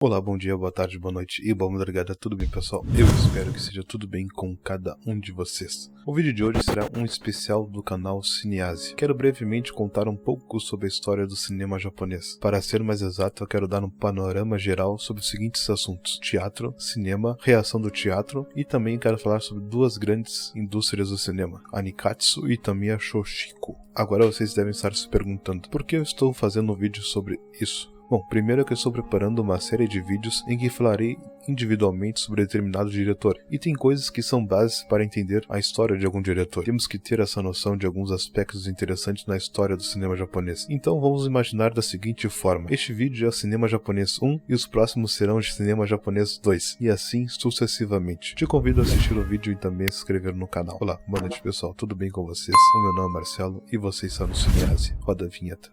Olá, bom dia, boa tarde, boa noite e boa madrugada, tudo bem pessoal? Eu espero que seja tudo bem com cada um de vocês. O vídeo de hoje será um especial do canal Cinease. Quero brevemente contar um pouco sobre a história do cinema japonês. Para ser mais exato, eu quero dar um panorama geral sobre os seguintes assuntos: teatro, cinema, reação do teatro e também quero falar sobre duas grandes indústrias do cinema, a Nikatsu e também a Shochiku. Agora vocês devem estar se perguntando, por que eu estou fazendo um vídeo sobre isso? Bom, primeiro é que eu estou preparando uma série de vídeos em que falarei individualmente sobre determinado diretor, e tem coisas que são bases para entender a história de algum diretor. Temos que ter essa noção de alguns aspectos interessantes na história do cinema japonês. Então vamos imaginar da seguinte forma: este vídeo é o cinema japonês 1 e os próximos serão de cinema japonês 2, e assim sucessivamente. Te convido a assistir o vídeo e também a se inscrever no canal. Olá, boa noite pessoal, tudo bem com vocês? O meu nome é Marcelo e você está no Cinease. Roda a vinheta.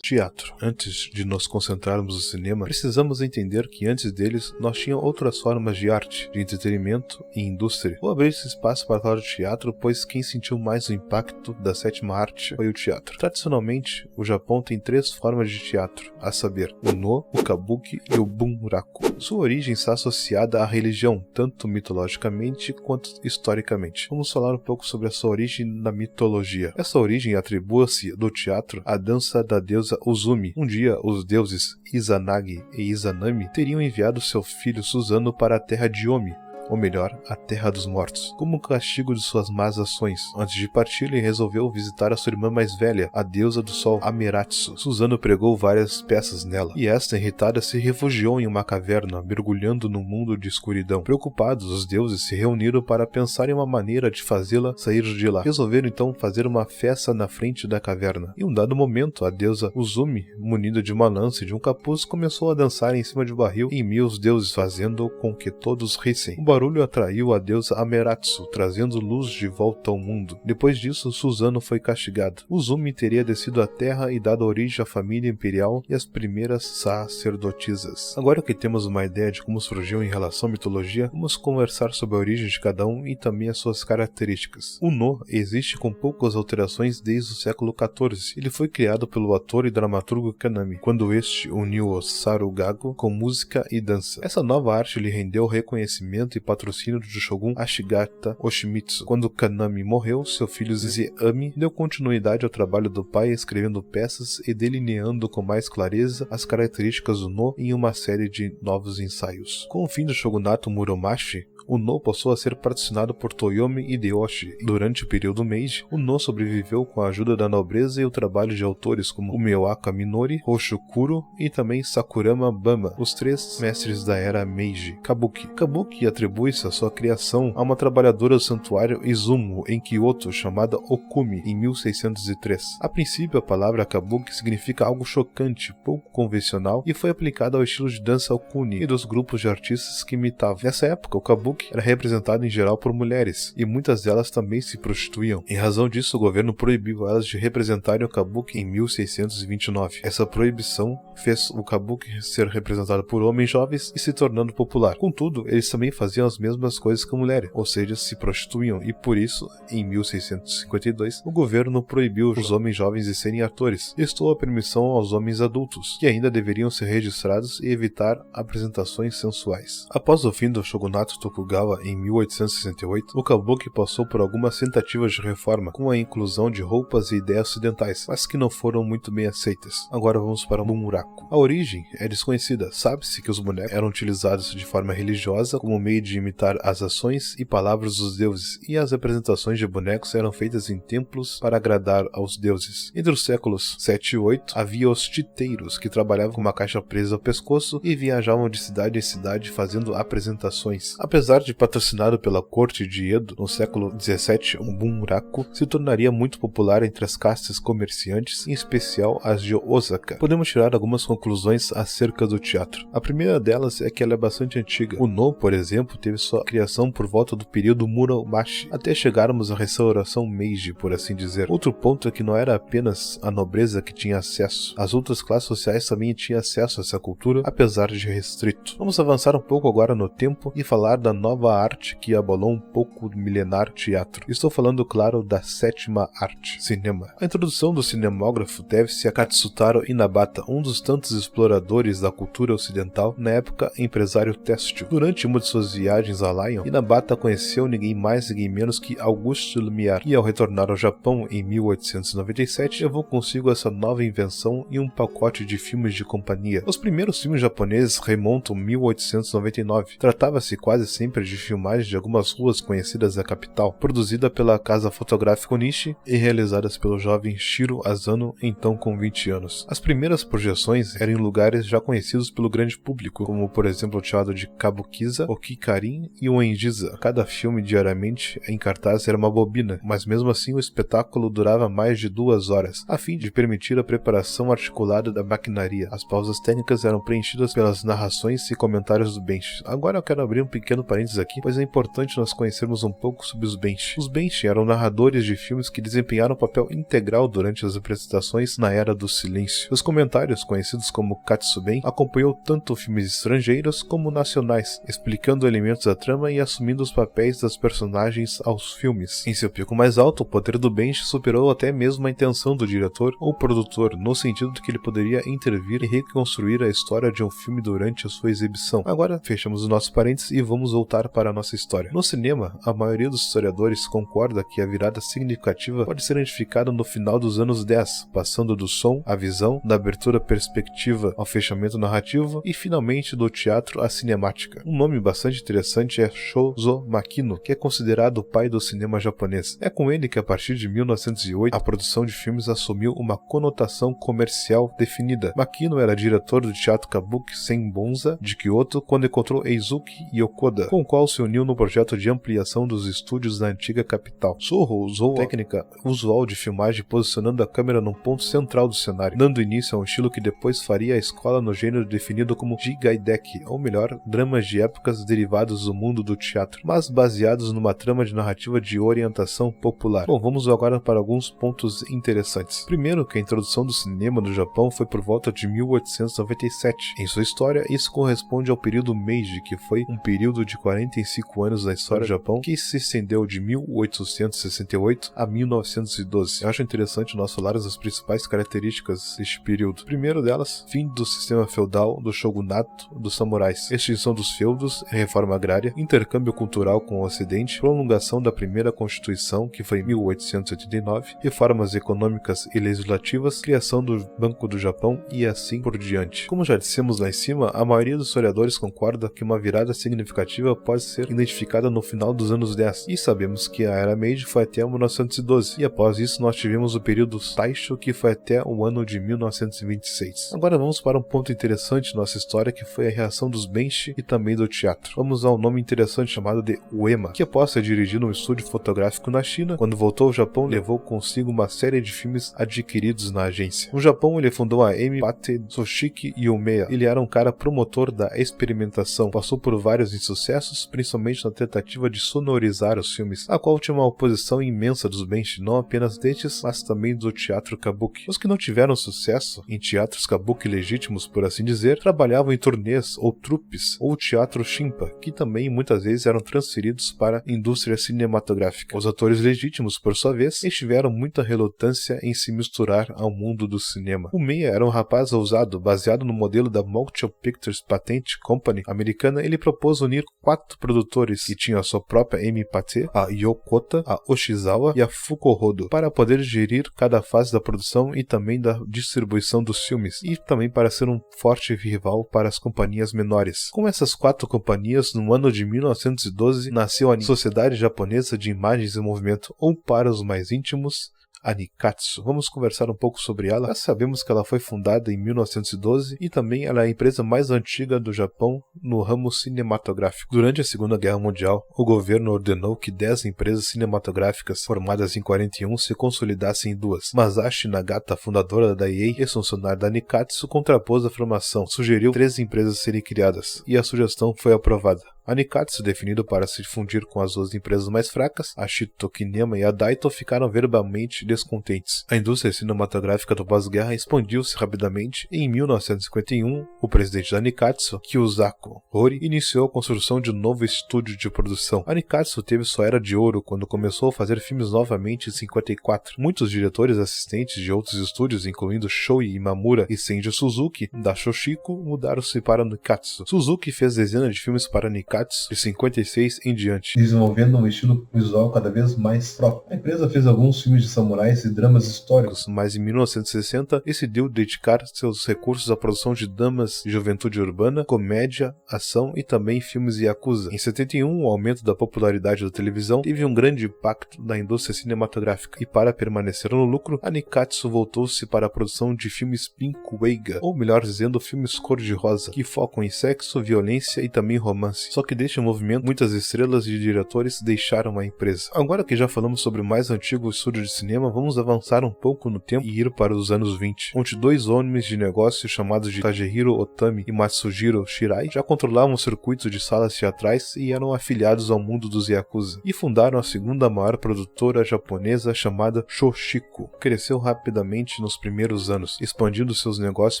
Teatro. Antes de nos concentrarmos no cinema, precisamos entender que antes deles nós tínhamos outras formas de arte, de entretenimento e indústria. Vou abrir esse espaço para falar de teatro, pois quem sentiu mais o impacto da sétima arte foi o teatro. Tradicionalmente, o Japão tem três formas de teatro, a saber, o no, o kabuki e o bunraku. Sua origem está associada à religião, tanto mitologicamente quanto historicamente. Vamos falar um pouco sobre a sua origem na mitologia. Essa origem atribua-se do teatro à dança da deusa Uzumi. Um dia, os deuses Izanagi e Izanami teriam enviado seu filho Susanoo para a terra de Omi, ou melhor, a Terra dos Mortos, como castigo de suas más ações. Antes de partir, ele resolveu visitar a sua irmã mais velha, a deusa do sol Ameratsu. Susanoo pregou várias peças nela, e esta, irritada, se refugiou em uma caverna, mergulhando num mundo de escuridão. Preocupados, os deuses se reuniram para pensar em uma maneira de fazê-la sair de lá. Resolveram então fazer uma festa na frente da caverna. Em um dado momento, a deusa Uzumi, munida de uma lança e de um capuz, começou a dançar em cima de um barril em meio aos deuses, fazendo com que todos rissem. O barulho atraiu a deusa Ameratsu, trazendo luz de volta ao mundo. Depois disso, Susanoo foi castigado. Uzumi teria descido à terra e dado origem à família imperial e às primeiras sacerdotisas. Agora que temos uma ideia de como surgiu em relação à mitologia, vamos conversar sobre a origem de cada um e também as suas características. O no existe com poucas alterações desde o século XIV. Ele foi criado pelo ator e dramaturgo Kanami, quando este uniu o sarugago com música e dança. Essa nova arte lhe rendeu reconhecimento e patrocínio do Shogun Ashigata Oshimitsu. Quando Kanami morreu, seu filho Zeami deu continuidade ao trabalho do pai, escrevendo peças e delineando com mais clareza as características do no em uma série de novos ensaios. Com o fim do shogunato Muromachi, o no passou a ser patrocinado por Toyomi Hideyoshi. Durante o período Meiji, o no sobreviveu com a ajuda da nobreza e o trabalho de autores como Umeaka Minori, Hoshokuro e também Sakurama Bama, os três mestres da era Meiji. Kabuki atribui-se a sua criação a uma trabalhadora do santuário Izumo, em Kyoto, chamada Okumi, em 1603. A princípio, a palavra Kabuki significa algo chocante, pouco convencional, e foi aplicada ao estilo de dança Okuni e dos grupos de artistas que imitavam. Nessa época, o Kabuki era representado em geral por mulheres, e muitas delas também se prostituíam. Em razão disso, o governo proibiu elas de representarem o Kabuki em 1629. Essa proibição fez o Kabuki ser representado por homens jovens e se tornando popular. Contudo, eles também faziam as mesmas coisas que mulheres, ou seja, se prostituíam, e por isso, em 1652, o governo proibiu os homens jovens de serem atores e estou a permissão aos homens adultos, que ainda deveriam ser registrados e evitar apresentações sensuais. Após o fim do shogunato Tokugawa, em 1868, o Kabuki passou por algumas tentativas de reforma, com a inclusão de roupas e ideias ocidentais, mas que não foram muito bem aceitas. Agora vamos para o bunraku. A origem é desconhecida. Sabe-se que os bonecos eram utilizados de forma religiosa como meio de imitar as ações e palavras dos deuses, e as representações de bonecos eram feitas em templos para agradar aos deuses. Entre os séculos 7 e 8, havia os titeiros, que trabalhavam com uma caixa presa ao pescoço e viajavam de cidade em cidade fazendo apresentações. Apesar de patrocinado pela corte de Edo no século 17, o bunraku se tornaria muito popular entre as castas comerciantes, em especial as de Osaka. Podemos tirar algumas conclusões acerca do teatro. A primeira delas é que ela é bastante antiga. O no, por exemplo, teve sua criação por volta do período Muromachi, até chegarmos à restauração Meiji, por assim dizer. Outro ponto é que não era apenas a nobreza que tinha acesso. As outras classes sociais também tinham acesso a essa cultura, apesar de restrito. Vamos avançar um pouco agora no tempo e falar da nova arte que abalou um pouco o milenar teatro. Estou falando, claro, da sétima arte, cinema. A introdução do cinemógrafo deve-se a Katsutaro Inabata, um dos tantos exploradores da cultura ocidental, na época empresário têxtil. Durante uma de suas viagens a Lyon, Inabata conheceu ninguém mais ninguém menos que Auguste Lumière, e ao retornar ao Japão em 1897, levou consigo essa nova invenção e um pacote de filmes de companhia. Os primeiros filmes japoneses remontam 1899. Tratava-se quase sempre de filmagens de algumas ruas conhecidas da capital, produzida pela casa fotográfica Onishi e realizadas pelo jovem Shiro Asano, então com 20 anos. As primeiras projeções eram em lugares já conhecidos pelo grande público, como por exemplo o teatro de Kabukiza, o Kikarin e o Enjiza. Cada filme diariamente em cartaz era uma bobina, mas mesmo assim o espetáculo durava mais de 2 horas, a fim de permitir a preparação articulada da maquinaria. As pausas técnicas eram preenchidas pelas narrações e comentários do benchi. Agora eu quero abrir um pequeno parênteses aqui, pois é importante nós conhecermos um pouco sobre os benchi. Os benchi eram narradores de filmes que desempenharam um papel integral durante as apresentações na Era do Silêncio. Os comentários, conhecidos como Katsuben, acompanhou tanto filmes estrangeiros como nacionais, explicando elementos da trama e assumindo os papéis das personagens aos filmes. Em seu pico mais alto, o poder do benchi superou até mesmo a intenção do diretor ou produtor, no sentido de que ele poderia intervir e reconstruir a história de um filme durante a sua exibição. Agora, fechamos os nossos parênteses e vamos voltar para a nossa história. No cinema, a maioria dos historiadores concorda que a virada significativa pode ser identificada no final dos anos 10, passando do som à visão, da abertura perspectiva ao fechamento narrativo e finalmente do teatro à cinemática. Um nome bastante interessante é Shozo Makino, que é considerado o pai do cinema japonês. É com ele que a partir de 1908 a produção de filmes assumiu uma conotação comercial definida. Makino era diretor do teatro Kabuki Senbonza de Kyoto quando encontrou Eizuki Yokoda, com o qual se uniu no projeto de ampliação dos estúdios da antiga capital. Soho usou a técnica usual de filmagem posicionando a câmera num ponto central do cenário, dando início a um estilo que depois faria a escola no gênero definido como Jigaideki, ou melhor, dramas de épocas derivados do mundo do teatro, mas baseados numa trama de narrativa de orientação popular. Bom, vamos agora para alguns pontos interessantes. Primeiro, que a introdução do cinema no Japão foi por volta de 1897. Em sua história, isso corresponde ao período Meiji, que foi um período de 45 anos da história do Japão, que se estendeu de 1868 a 1912. Eu acho interessante nós falarmos das principais características deste período. Primeiro delas, fim do sistema feudal, do shogunato, dos samurais, extinção dos feudos, reforma agrária, intercâmbio cultural com o Ocidente, prolongação da primeira Constituição, que foi em 1889, reformas econômicas e legislativas, criação do Banco do Japão e assim por diante. Como já dissemos lá em cima, a maioria dos historiadores concorda que uma virada significativa pode ser identificada no final dos anos 10, e sabemos que a Era Meiji foi até 1912, e após isso nós tivemos o período Taisho, que foi até o ano de 1926. Agora vamos para um ponto interessante na nossa história, que foi a reação dos benchi e também do teatro. Vamos a um nome interessante chamado de Uema, que após ser dirigido um estúdio fotográfico na China, quando voltou ao Japão levou consigo uma série de filmes adquiridos na agência. No Japão ele fundou a Pate Soshiki Yumeya. Ele era um cara promotor da experimentação, passou por vários insucessos, principalmente na tentativa de sonorizar os filmes, a qual tinha uma oposição imensa dos benchi, não apenas destes, mas também do teatro kabuki. Os que não tiveram sucesso em teatros kabuki legítimos, por assim dizer, trabalhavam em turnês ou trupes, ou teatro shimpa, que também muitas vezes eram transferidos para a indústria cinematográfica. Os atores legítimos, por sua vez, tiveram muita relutância em se misturar ao mundo do cinema. O Meia era um rapaz ousado, baseado no modelo da Motion Pictures Patent Company americana. Ele propôs unir 4 produtores que tinham a sua própria Pate, a Yokota, a Oshizawa e a Fukurodo, para poder gerir cada fase da produção e também da distribuição dos filmes, e também para ser um forte rival para as companhias menores. Com essas 4 companhias, no ano de 1912, nasceu a Sociedade Japonesa de Imagens em Movimento, ou para os mais íntimos, a Nikatsu. Vamos conversar um pouco sobre ela. Já sabemos que ela foi fundada em 1912 e também ela é a empresa mais antiga do Japão no ramo cinematográfico. Durante a Segunda Guerra Mundial, o governo ordenou que 10 empresas cinematográficas formadas em 41 se consolidassem em 2. Masashi Nagata, fundadora da EA e funcionária da Nikatsu, contrapôs a formação, sugeriu 3 empresas serem criadas e a sugestão foi aprovada. A Nikatsu, definido para se fundir com as 2 empresas mais fracas, a Shito Kinema e a Daito, ficaram verbalmente descontentes. A indústria cinematográfica do pós-guerra expandiu-se rapidamente e em 1951, o presidente da Nikatsu, Kyusako Hori, iniciou a construção de um novo estúdio de produção. A Nikatsu teve sua era de ouro quando começou a fazer filmes novamente em 54. Muitos diretores assistentes de outros estúdios, incluindo Shoei Imamura e Senji Suzuki, da Shochiku, mudaram-se para a Nikatsu. Suzuki fez dezenas de filmes para a Nikatsu de 56 em diante, desenvolvendo um estilo visual cada vez mais próprio. A empresa fez alguns filmes de samurais e dramas históricos, mas em 1960 decidiu dedicar seus recursos à produção de dramas de juventude urbana, comédia, ação e também filmes yakuza. Em 71, o aumento da popularidade da televisão teve um grande impacto na indústria cinematográfica, e para permanecer no lucro, a Nikatsu voltou-se para a produção de filmes Pinkweiga, ou melhor dizendo, filmes cor-de-rosa, que focam em sexo, violência e também romance. Só que deste movimento, muitas estrelas e diretores deixaram a empresa. Agora que já falamos sobre o mais antigo estúdio de cinema, vamos avançar um pouco no tempo e ir para os anos 20, onde dois homens de negócio chamados de Kagehiro Otami e Matsujiro Shirai já controlavam o circuito de salas teatrais e eram afiliados ao mundo dos yakuza, e fundaram a segunda maior produtora japonesa chamada Shochiku. Cresceu rapidamente nos primeiros anos, expandindo seus negócios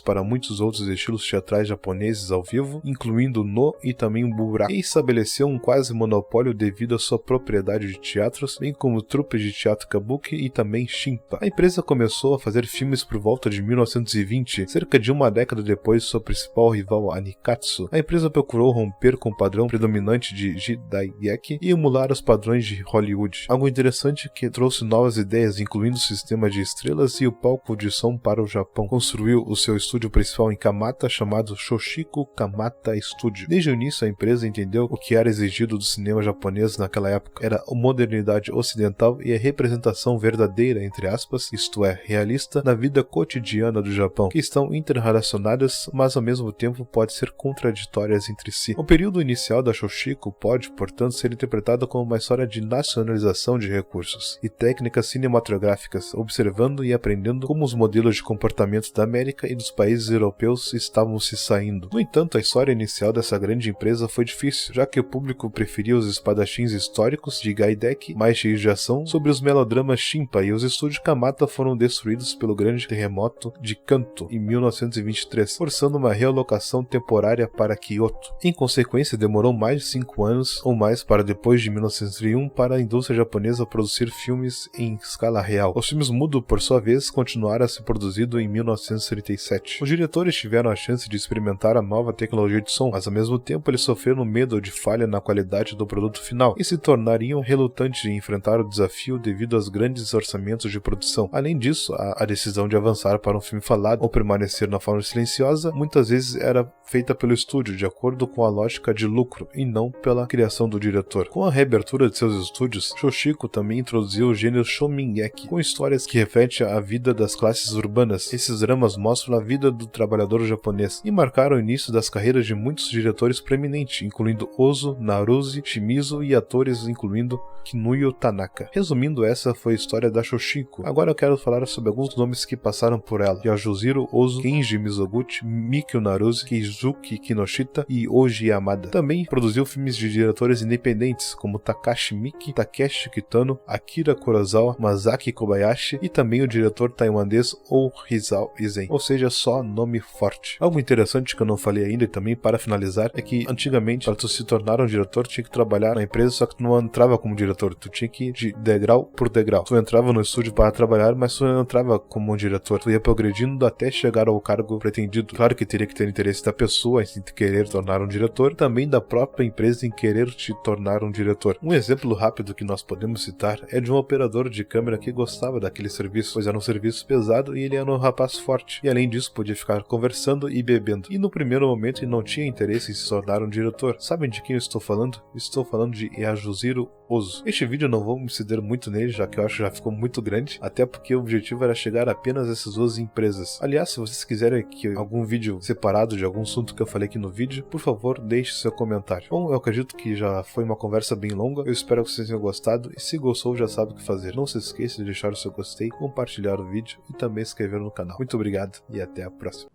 para muitos outros estilos teatrais japoneses ao vivo, incluindo no e também o buraco, e estabeleceu um quase monopólio devido à sua propriedade de teatros, bem como trupes de teatro kabuki e também shimpa. A empresa começou a fazer filmes por volta de 1920, cerca de uma década depois de sua principal rival, a Nikatsu. A empresa procurou romper com o padrão predominante de Jidaigeki e emular os padrões de Hollywood. Algo interessante que trouxe novas ideias, incluindo o sistema de estrelas e o palco de som para o Japão. Construiu o seu estúdio principal em Kamata, chamado Shochiku Kamata Studio. Desde o início, a empresa entendeu o que era exigido do cinema japonês naquela época. Era a modernidade ocidental e a representação verdadeira, entre aspas, isto é, realista, na vida cotidiana do Japão, que estão interrelacionadas, mas ao mesmo tempo podem ser contraditórias entre si. O período inicial da Shochiku pode, portanto, ser interpretado como uma história de nacionalização de recursos e técnicas cinematográficas, observando e aprendendo como os modelos de comportamento da América e dos países europeus estavam se saindo. No entanto, a história inicial dessa grande empresa foi difícil, já que o público preferia os espadachins históricos de Gaideki, mais cheios de ação, sobre os melodramas shimpa, e os estúdios Kamata foram destruídos pelo grande terremoto de Kanto em 1923, forçando uma realocação temporária para Kyoto. Em consequência, demorou mais de 5 anos ou mais para depois de 1931 para a indústria japonesa produzir filmes em escala real. Os filmes mudo, por sua vez, continuaram a ser produzidos em 1937. Os diretores tiveram a chance de experimentar a nova tecnologia de som, mas ao mesmo tempo eles sofreram medo de falha na qualidade do produto final e se tornariam relutantes em enfrentar o desafio devido aos grandes orçamentos de produção. Além disso, a decisão de avançar para um filme falado ou permanecer na forma silenciosa muitas vezes era feita pelo estúdio de acordo com a lógica de lucro e não pela criação do diretor. Com a reabertura de seus estúdios, Shochiku também introduziu o gênero Shomingeki, com histórias que refletem a vida das classes urbanas. Esses dramas mostram a vida do trabalhador japonês e marcaram o início das carreiras de muitos diretores proeminentes, incluindo Ozu, Naruse, Shimizu e atores incluindo Kinuyo Tanaka. Resumindo, essa foi a história da Shochiku. Agora eu quero falar sobre alguns nomes que passaram por ela: Yasujiro Ozu, Kenji Mizoguchi, Mikio Naruse, Keizuki Kinoshita e Oji Yamada. Também produziu filmes de diretores independentes como Takashi Miike, Takeshi Kitano, Akira Kurosawa, Masaki Kobayashi e também o diretor taiwanês Ohrisao Izen, ou seja, só nome forte. Algo interessante que eu não falei ainda e também para finalizar é que antigamente, para tu se tornar um diretor, tinha que trabalhar na empresa, só que tu não entrava como diretor, tu tinha que ir de degrau por degrau. Tu entrava no estúdio para trabalhar, mas tu não entrava como um diretor, tu ia progredindo até chegar ao cargo pretendido. Claro que teria que ter interesse da pessoa em querer tornar um diretor, também da própria empresa em querer te tornar um diretor. Um exemplo rápido que nós podemos citar é de um operador de câmera que gostava daquele serviço, pois era um serviço pesado e ele era um rapaz forte, e além disso podia ficar conversando e bebendo. E no primeiro momento ele não tinha interesse em se tornar um diretor. Sabem de quem eu estou falando? Estou falando de Yasujiro Ozu. Este vídeo eu não vou me exceder muito nele, já que eu acho que já ficou muito grande, até porque o objetivo era chegar apenas a essas duas empresas. Aliás, se vocês quiserem que algum vídeo separado de algum assunto que eu falei aqui no vídeo, por favor, deixe seu comentário. Bom, eu acredito que já foi uma conversa bem longa, eu espero que vocês tenham gostado, e se gostou já sabe o que fazer. Não se esqueça de deixar o seu gostei, compartilhar o vídeo e também se inscrever no canal. Muito obrigado e até a próxima.